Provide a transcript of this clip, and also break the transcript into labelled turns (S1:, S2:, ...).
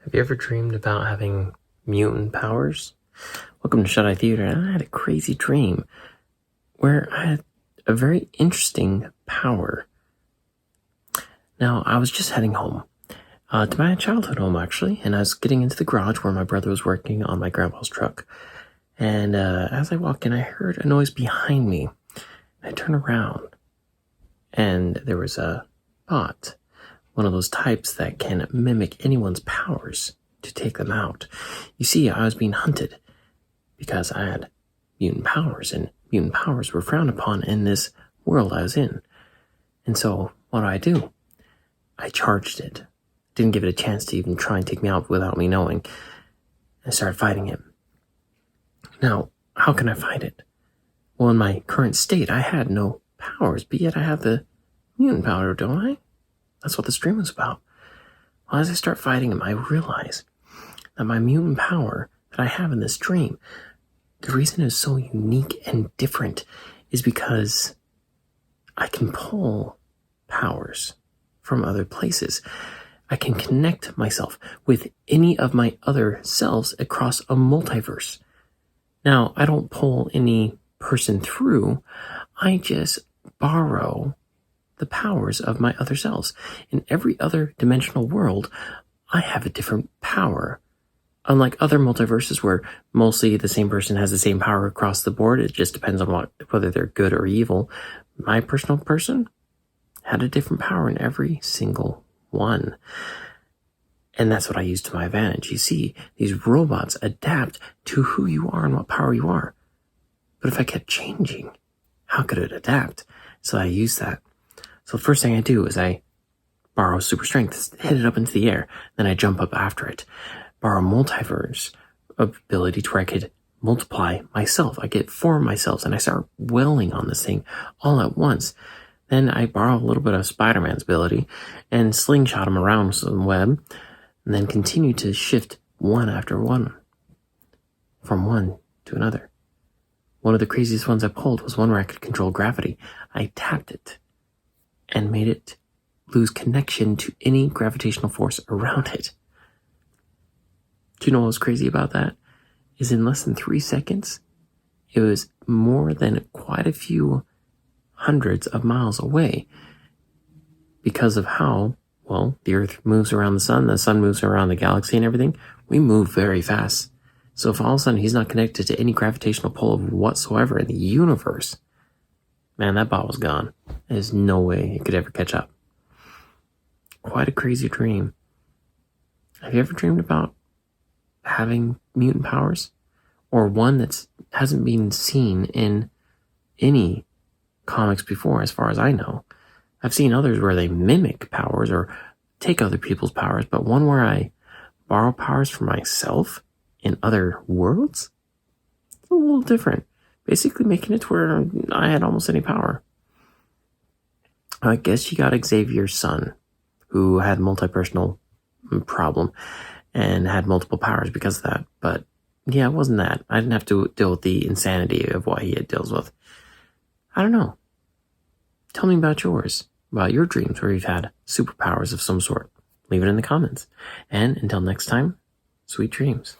S1: Have you ever dreamed about having mutant powers? Welcome to Shut Eye Theater, and I had a crazy dream where I had a very interesting power. Now, I was just heading home, to my childhood home actually, and I was getting into the garage where my brother was working on my grandpa's truck. And as I walked in, I heard a noise behind me. I turned around, and there was a bot. One of those types that can mimic anyone's powers to take them out. You see, I was being hunted because I had mutant powers, and mutant powers were frowned upon in this world I was in. And so, what do? I charged it. Didn't give it a chance to even try and take me out without me knowing. I started fighting it. Now, how can I fight it? Well, in my current state, I had no powers, but yet I have the mutant power, don't I? That's what this dream was about. Well, as I start fighting him, I realize that my mutant power that I have in this dream, the reason it's so unique and different is because I can pull powers from other places. I can connect myself with any of my other selves across a multiverse. Now, I don't pull any person through. I just borrow the powers of my other selves. In every other dimensional world, I have a different power. Unlike other multiverses where mostly the same person has the same power across the board, it just depends on whether they're good or evil. My personal person had a different power in every single one. And that's what I use to my advantage. You see, these robots adapt to who you are and what power you are. But if I kept changing, how could it adapt? So I use that. So the first thing I do is I borrow super strength, hit it up into the air, then I jump up after it. Borrow multiverse ability to where I could multiply myself. I get four myself and I start welling on this thing all at once. Then I borrow a little bit of Spider-Man's ability and slingshot him around some web, and then continue to shift one after one, from one to another. One of the craziest ones I pulled was one where I could control gravity. I tapped it and made it lose connection to any gravitational force around it. Do you know what was crazy about that? Is in less than 3 seconds, it was more than quite a few hundreds of miles away because of how, well, the Earth moves around the sun moves around the galaxy and everything. We move very fast. So if all of a sudden he's not connected to any gravitational pull whatsoever in the universe, man, that bot was gone. There's no way it could ever catch up. Quite a crazy dream. Have you ever dreamed about having mutant powers? Or one that hasn't been seen in any comics before, as far as I know. I've seen others where they mimic powers or take other people's powers, but one where I borrow powers for myself in other worlds? It's a little different. Basically making it to where I had almost any power. I guess you got Xavier's son, who had multi-personal problem and had multiple powers because of that. But yeah, it wasn't that. I didn't have to deal with the insanity of what he deals with. I don't know. Tell me about yours, about your dreams where you've had superpowers of some sort. Leave it in the comments. And until next time, sweet dreams.